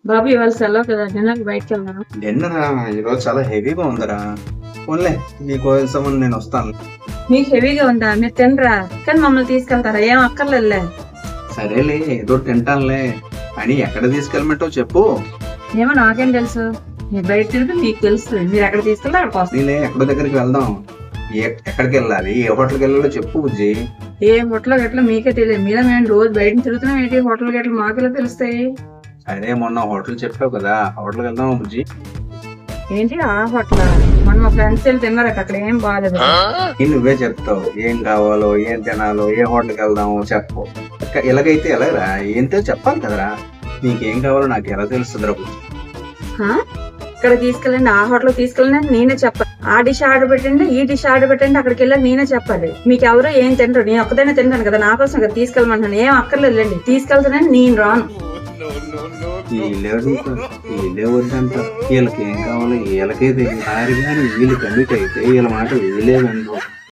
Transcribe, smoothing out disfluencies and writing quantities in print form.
బాబు ఇవాళ సెలవు కదా డిన్నర్కి బయటకు వెళ్దాం. డిన్నర్ ఈరోజు చాలా హెవీగా ఉందిరా. పోన్లే నీకు సంబంధం నేను వస్తాను. మీకు హెవీగా ఉందా? మీరు తినరా కానీ మమ్మల్ని తీసుకెళ్తారా? ఏం అక్కర్లేదులే. సరేలే ఏదో తింటానులే అని ఎక్కడ తీసుకెళ్ళమంటావు చెప్పు. ఏమో నాకేం తెలుసు, మీరు బయట తిరిగి మీకు తెలుసు. మీరు ఎక్కడ తీసుకెళ్తే అక్కడికి వస్తాం. నేనే ఎక్కడో దగ్గరికి వెళ్దాం. ఎక్కడికి వెళ్ళాలి, ఏ హోటల్కి వెళ్ళాలో చెప్పు బుజ్జి. ఏ హోటల్ గట్ల మీకే తెలియదు. మీరే మేము రోజు బయట తిరుగుతున్నాం ఏంటి? హోటల్ గట్ల మాకెలా తెలుస్తాయి? అదే మొన్న హోటల్ చెప్పావు కదా, హోటల్కి వెళ్దాం బుజ్జి. ఏంటి ఆ హోటల్? మన మా ఫ్రెండ్స్ వెళ్ళి తిన్నారట, అక్కడ ఏం బాగాలేదు. నువ్వే చెప్తావు ఏం కావాలో ఏం తినాలో, ఏ హోటల్కి వెళ్దామో చెప్పు. ఎలాగైతే ఎలాగరా, ఏంటో చెప్పాలి కదరా. నీకేం కావాలో నాకు ఎలా తెలుస్తుందిరా బుజ్జి. ఇక్కడ తీసుకెళ్ళండి, ఆ హోటల్ తీసుకెళ్ళండి నేనే చెప్పాలి. ఆ డిష్ ఆర్డర్ పెట్టండి, ఈ డిష్ ఆర్డర్ పెట్టండి, అక్కడికి వెళ్ళి నేనే చెప్పాలి. మీకు ఎవరు ఏం తింటారు? నేను ఒక్కదైనా తింటాను కదా, నా కోసం కదా తీసుకెళ్ళమంటాను. ఏం అక్కర్లేదులేండి, తీసుకెళ్తానని నేను రాను. వీళ్ళే వద్దంట. వీళ్ళకి ఏం కావాలో వీళ్ళకే తెలియదు. కానీ వీళ్ళు కమిట్ అయితే వీళ్ళ మాట వీళ్ళే వినరు.